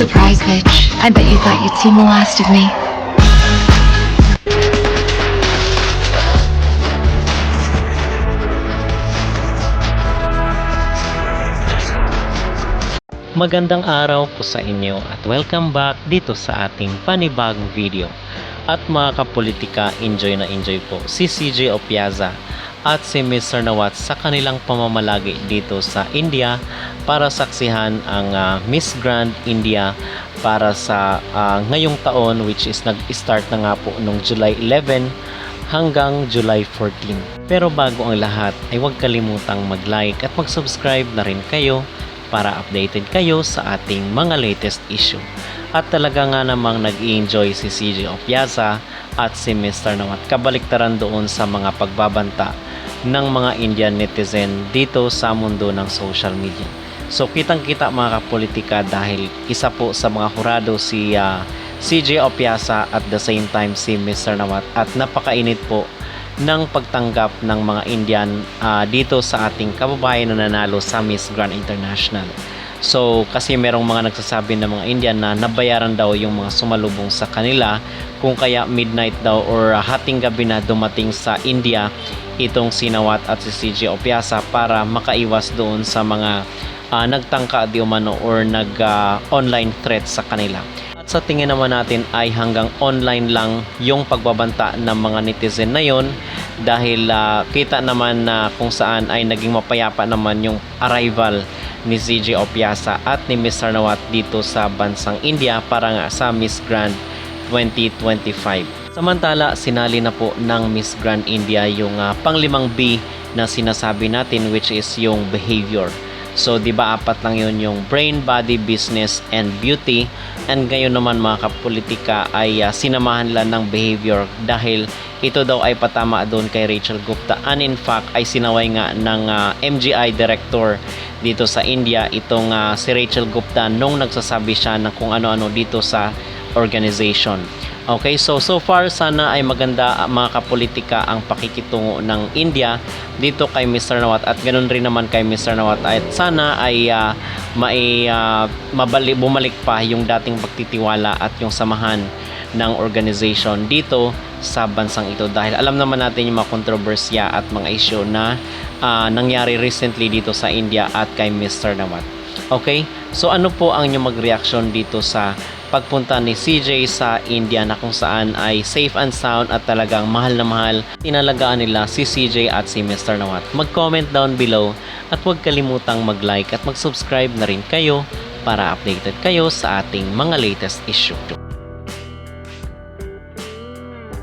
Surprise, bitch. I bet you thought you'd seen the last of me. Magandang araw po sa inyo at welcome back dito sa ating panibagong video. At mga kapolitika, enjoy na enjoy po si CJ Opiaza at si Mr. Nawat sa kanilang pamamalagi dito sa India para saksihan ang Miss Grand India para sa ngayong taon, which is nag-start na nga po noong July 11 hanggang July 14. Pero bago ang lahat ay huwag kalimutang mag-like at mag-subscribe na rin kayo para updated kayo sa ating mga latest issue. At talaga nga namang nag-i-enjoy si CJ Opiaza at si Mr. Nawat kabaliktaran doon sa mga pagbabanta ng mga Indian netizen dito sa mundo ng social media. So kitang-kita mga kapolitika dahil isa po sa mga hurado si CJ Opiaza at the same time si Mr. Nawat at napakainit po ng pagtanggap ng mga Indian dito sa ating kababayan na nanalo sa Miss Grand International. So kasi merong mga nagsasabi ng mga Indian na nabayaran daw yung mga sumalubong sa kanila, kung kaya midnight daw or hating gabi na dumating sa India itong si Nawat at si CJ Opiaza para makaiwas doon sa mga nagtangka di umano or online threat sa kanila. At sa tingin naman natin ay hanggang online lang yung pagbabanta ng mga netizen na yon dahil kita naman na kung saan ay naging mapayapa naman yung arrival ni CJ Opiaza at ni Mr. Nawat dito sa bansang India para nga sa Miss Grand 2025. Samantala, sinali na po ng Miss Grand India yung panglimang B na sinasabi natin, which is yung behavior. So, di ba apat lang yun, yung brain, body, business, and beauty. And ngayon naman mga kapolitika ay sinamahan lang ng behavior dahil ito daw ay patama doon kay Rachel Gupta. And in fact, ay sinaway nga ng MGI director dito sa India itong si Rachel Gupta nung nagsasabi siya ng kung ano-ano dito sa organization. Okay, so far sana ay maganda mga kapolitika ang pakikitungo ng India dito kay Mr. Nawat at ganoon rin naman kay Mr. Nawat at sana ay bumalik pa yung dating pagtitiwala at yung samahan ng organization dito sa bansang ito dahil alam naman natin yung mga kontrobersya at mga issue na nangyari recently dito sa India at kay Mr. Nawat. Okay, so ano po ang inyong mag-reaction dito sa pagpunta ni CJ sa India na kung saan ay safe and sound at talagang mahal na mahal tinalagaan nila si CJ at si Mr. Nawat? Mag-comment down below at huwag kalimutang mag-like at mag-subscribe na rin kayo para updated kayo sa ating mga latest issue.